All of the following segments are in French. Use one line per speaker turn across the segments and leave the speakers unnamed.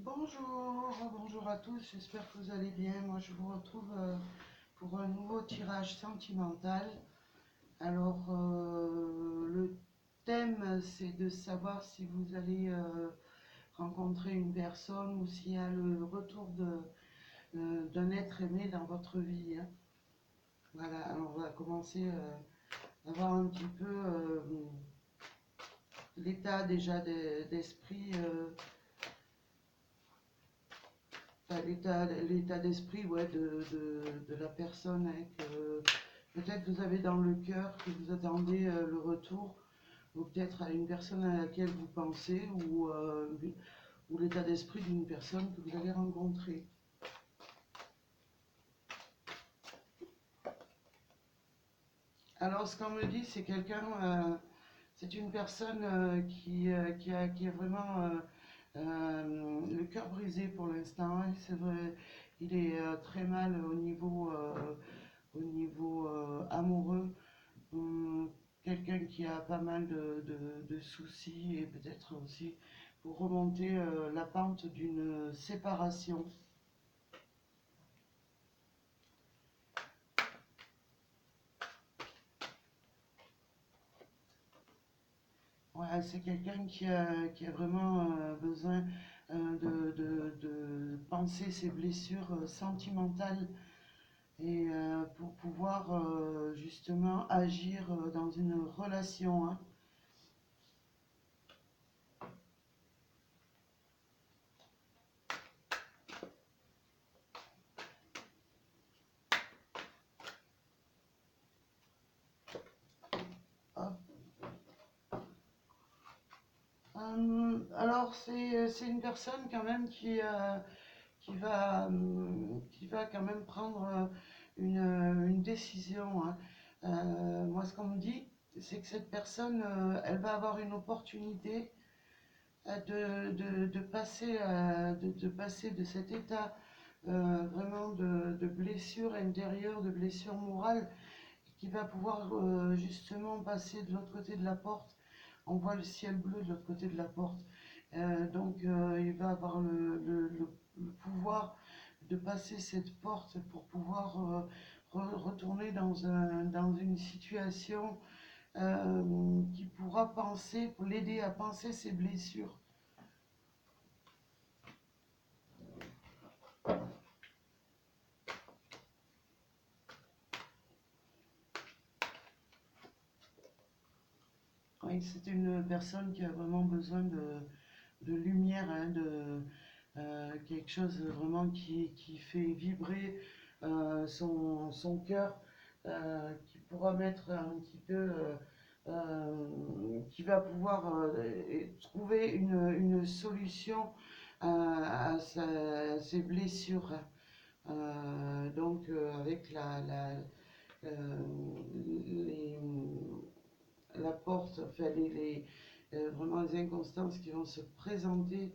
Bonjour à tous, j'espère que vous allez bien. Moi je vous retrouve pour un nouveau tirage sentimental. Alors le thème c'est de savoir si vous allez rencontrer une personne ou s'il y a le retour d'un être aimé dans votre vie, hein. Voilà, alors on va commencer à voir un petit peu l'état déjà d'esprit. Enfin, l'état d'esprit, ouais, de la personne, hein, que peut-être vous avez dans le cœur, que vous attendez le retour, ou peut-être à une personne à laquelle vous pensez, ou l'état d'esprit d'une personne que vous allez rencontrer. Alors ce qu'on me dit, c'est c'est une personne qui a vraiment le cœur brisé pour l'instant, hein. C'est vrai, il est très mal au niveau amoureux. Quelqu'un qui a pas mal de soucis et peut-être aussi pour remonter la pente d'une séparation. Ouais, c'est quelqu'un qui a vraiment besoin de penser ses blessures sentimentales et pour pouvoir justement agir dans une relation, hein. Hop. Alors c'est une personne quand même qui va quand même prendre une décision, hein. Moi, ce qu'on me dit, c'est que cette personne, elle va avoir une opportunité de passer de cet état vraiment de blessure intérieure, de blessure morale, qui va pouvoir justement passer de l'autre côté de la porte. On voit le ciel bleu de l'autre côté de la porte. Donc il va avoir le pouvoir de passer cette porte pour pouvoir retourner dans une situation qui pourra penser, pour l'aider à penser ses blessures. Oui, c'est une personne qui a vraiment besoin de lumière, hein, quelque chose vraiment qui fait vibrer son cœur, qui pourra mettre un petit peu, qui va pouvoir trouver une solution à ses blessures, hein. Donc avec euh, les, la porte, enfin vraiment les inconstances qui vont se présenter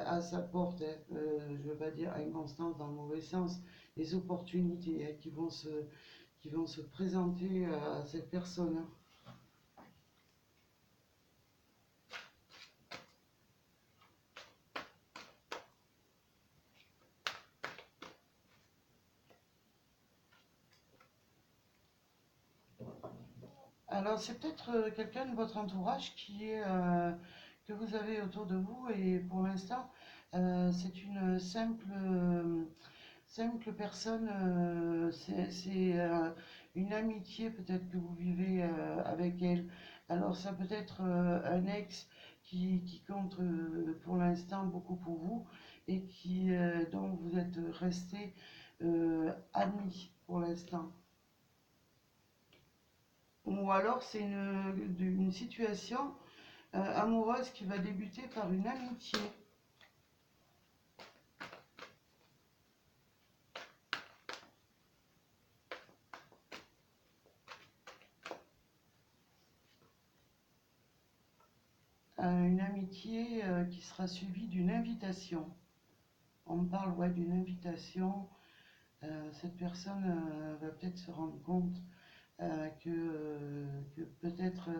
à sa porte, hein. Je ne veux pas dire inconstances dans le mauvais sens, les opportunités, hein, qui vont se présenter à cette personne, hein. Alors c'est peut-être quelqu'un de votre entourage que vous avez autour de vous et pour l'instant c'est une simple personne, c'est une amitié peut-être que vous vivez avec elle. Alors ça peut être un ex qui compte pour l'instant beaucoup pour vous et dont vous êtes resté amis pour l'instant. Ou alors c'est une situation amoureuse qui va débuter par une amitié. Une amitié qui sera suivie d'une invitation. On me parle, ouais, d'une invitation. Cette personne va peut-être se rendre compte que peut-être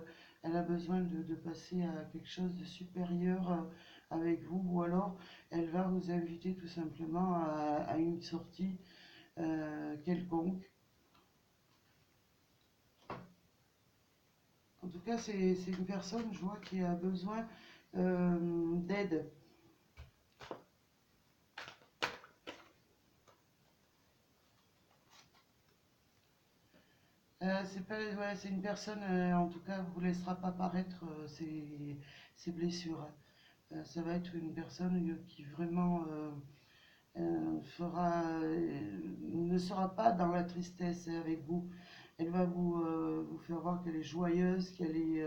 elle a besoin de passer à quelque chose de supérieur avec vous, ou alors elle va vous inviter tout simplement à une sortie quelconque. En tout cas, c'est une personne, je vois, qui a besoin d'aide. C'est pas, ouais, c'est une personne, en tout cas, vous laissera pas paraître ses blessures. Ça va être une personne qui vraiment ne sera pas dans la tristesse avec vous. Elle va vous faire voir qu'elle est joyeuse, qu'elle est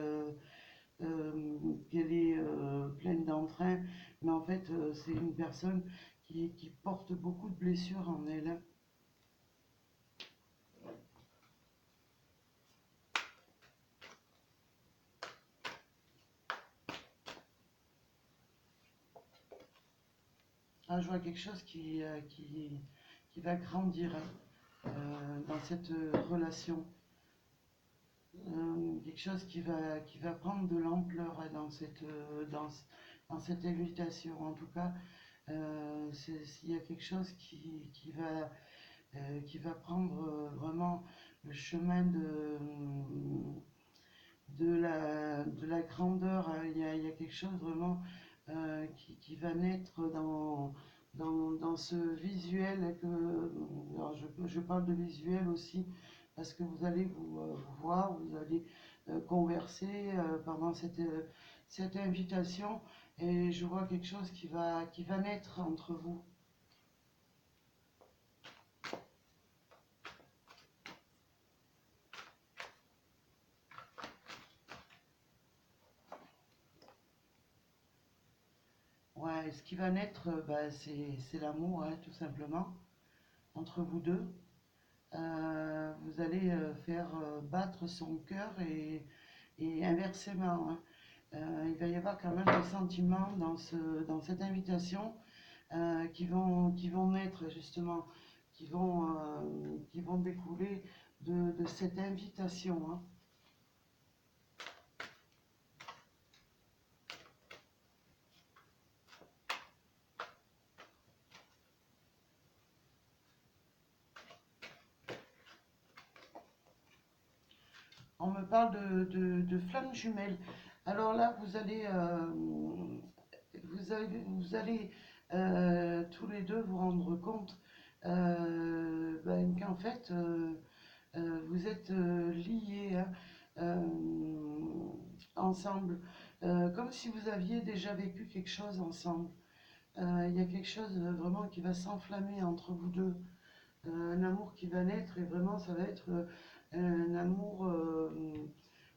pleine d'entrain, mais en fait, c'est une personne qui porte beaucoup de blessures en elle. Ah, je vois quelque chose qui va grandir dans cette relation. Quelque chose qui va prendre de l'ampleur dans cette invitation. En tout cas, s'il y a quelque chose qui va prendre vraiment le chemin de la grandeur, hein. Il y a quelque chose vraiment qui va naître dans ce visuel alors je parle de visuel aussi parce que vous allez vous voir, vous allez converser pendant cette invitation et je vois quelque chose qui va naître entre vous. Ouais, ce qui va naître, bah, c'est l'amour, hein, tout simplement, entre vous deux. Vous allez faire battre son cœur et inversement, hein. Il va y avoir quand même des sentiments dans cette invitation qui vont naître justement, qui vont découler de cette invitation, hein. On me parle de flammes jumelles. Alors là, vous allez tous les deux vous rendre compte ben, qu'en fait, vous êtes liés, hein, ensemble, comme si vous aviez déjà vécu quelque chose ensemble. Il y a quelque chose vraiment qui va s'enflammer entre vous deux. Un amour qui va naître et vraiment ça va être un amour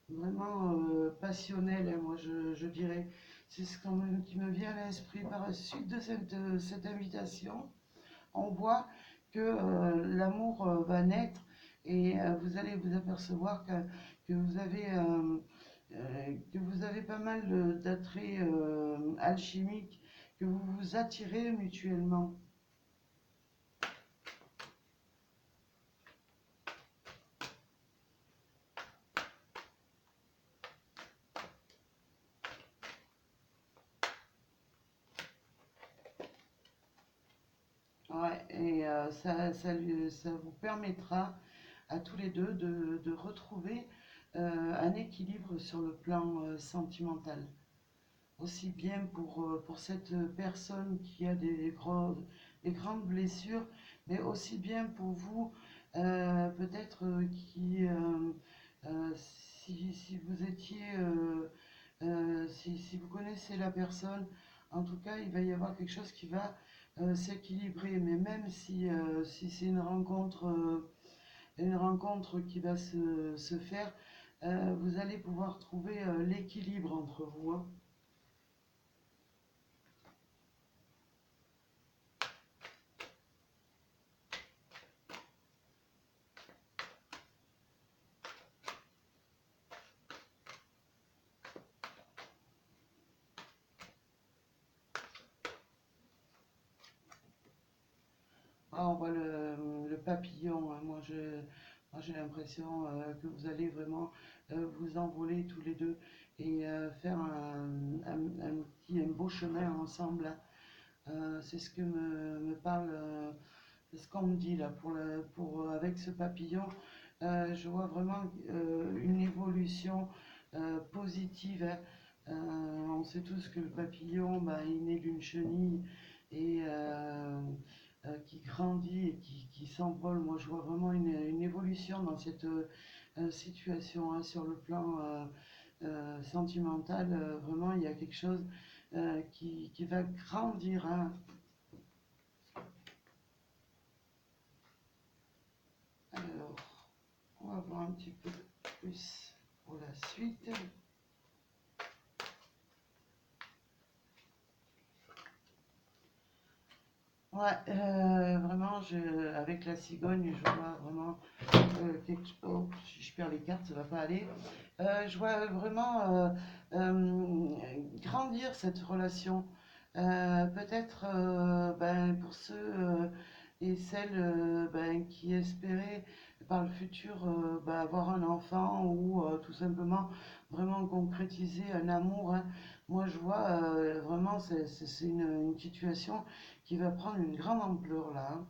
vraiment passionnel, hein, moi je dirais. C'est qui me vient à l'esprit par la suite de cette invitation. On voit que l'amour va naître et vous allez vous apercevoir que vous avez pas mal d'attraits alchimiques, que vous vous attirez mutuellement. Ouais, et ça vous permettra à tous les deux de retrouver un équilibre sur le plan sentimental. Aussi bien pour cette personne qui a des grandes blessures, mais aussi bien pour vous, peut-être si vous étiez, si vous connaissez la personne, en tout cas, il va y avoir quelque chose qui va s'équilibrer. Mais même si c'est une rencontre qui va se faire, vous allez pouvoir trouver l'équilibre entre vous, hein. Ah, on voit le papillon, hein. Moi, j'ai l'impression que vous allez vraiment vous envoler tous les deux et faire un beau chemin ensemble, hein. C'est ce que me parle, c'est ce qu'on me dit là avec ce papillon. Je vois vraiment une évolution positive, hein. On sait tous que le papillon, bah, il naît d'une chenille et qui grandit et qui s'envole. Moi, je vois vraiment une évolution dans cette situation, hein, sur le plan sentimental. Vraiment, il y a quelque chose qui va grandir, hein. Alors, on va voir un petit peu plus pour la suite. Ouais, vraiment, avec la cigogne, je vois vraiment quelque chose. Oh, si je perds les cartes, ça va pas aller. Je vois vraiment grandir cette relation. Peut-être ben, pour ceux et celles ben, qui espéraient par le futur ben, avoir un enfant ou tout simplement vraiment concrétiser un amour, hein. Moi, je vois vraiment, c'est une situation qui va prendre une grande ampleur là, hein.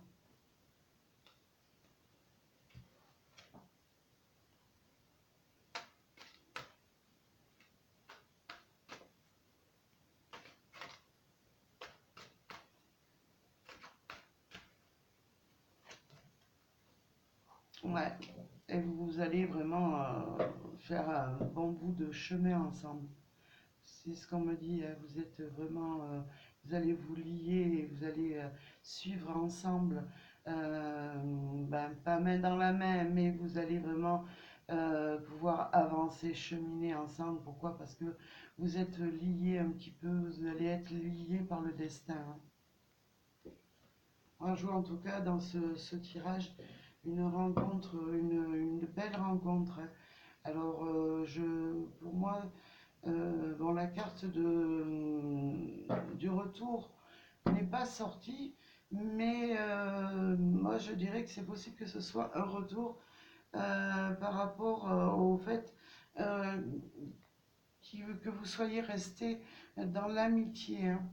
Ouais, et vous allez vraiment faire un bon bout de chemin ensemble. C'est ce qu'on me dit, hein. Vous êtes vraiment, vous allez vous lier, et vous allez suivre ensemble, ben, pas main dans la main, mais vous allez vraiment pouvoir avancer, cheminer ensemble. Pourquoi? Parce que vous êtes liés un petit peu, vous allez être liés par le destin, hein. Moi, je vois en tout cas dans ce tirage une rencontre, une belle rencontre, hein. Alors, pour moi, bon, la carte du retour n'est pas sortie, mais moi je dirais que c'est possible que ce soit un retour par rapport au fait euh, que vous soyez resté dans l'amitié, hein.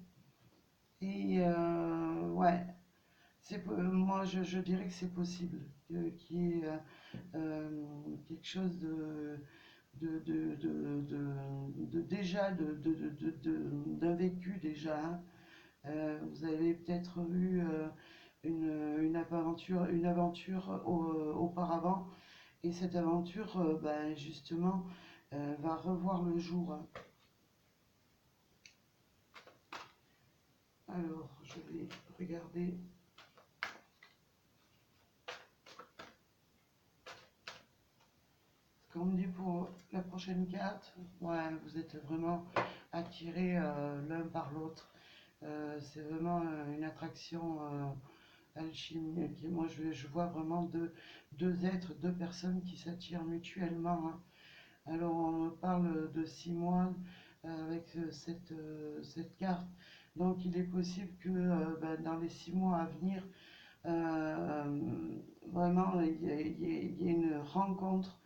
Et ouais, moi je dirais que c'est possible qu'il y ait quelque chose déjà d'un vécu déjà, hein. Vous avez peut-être eu une aventure auparavant et cette aventure ben, justement va revoir le jour, hein. Alors je vais regarder ce qu'on me dit pour la prochaine carte. Ouais, vous êtes vraiment attirés l'un par l'autre. C'est vraiment une attraction alchimie. Moi, je vois vraiment deux êtres, deux personnes qui s'attirent mutuellement, hein. Alors, on me parle de 6 mois avec cette carte. Donc, il est possible que ben, dans les 6 mois à venir, euh, vraiment, il y ait une rencontre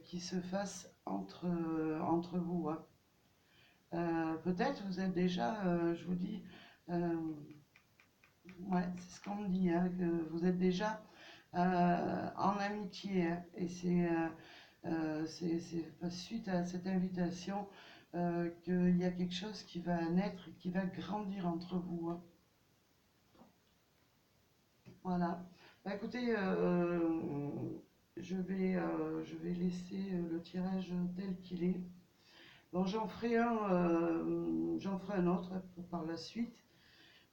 qui se fasse entre vous, hein. Peut-être vous êtes déjà, je vous dis, euh, ouais, c'est ce qu'on me dit, hein, que vous êtes déjà en amitié, hein, et c'est suite à cette invitation qu'il y a quelque chose qui va naître, qui va grandir entre vous, hein. Voilà. Bah, écoutez, je vais laisser le tirage tel qu'il est. Bon, j'en ferai un autre par la suite.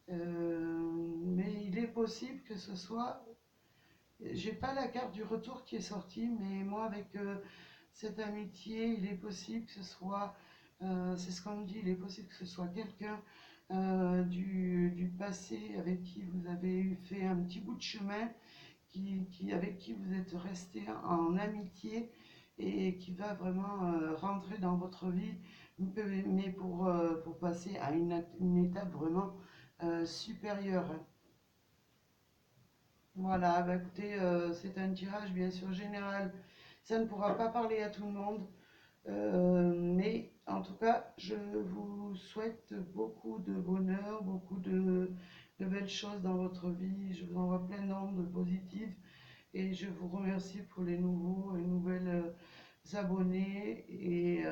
Mais il est possible que ce soit. J'ai pas la carte du retour qui est sortie, mais moi, avec cette amitié, il est possible que ce soit. C'est ce qu'on me dit, il est possible que ce soit quelqu'un du passé avec qui vous avez fait un petit bout de chemin, avec qui vous êtes resté en amitié et qui va vraiment rentrer dans votre vie, mais pour passer à une étape vraiment supérieure. Voilà, bah écoutez, c'est un tirage bien sûr général. Ça ne pourra pas parler à tout le monde, mais en tout cas, je vous souhaite beaucoup de bonheur, beaucoup belles choses dans votre vie. Je vous envoie plein d'ondes positives et je vous remercie pour les nouveaux et nouvelles abonnés et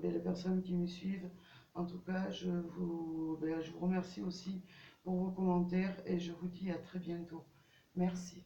les personnes qui me suivent. En tout cas, je vous remercie aussi pour vos commentaires et je vous dis à très bientôt. Merci.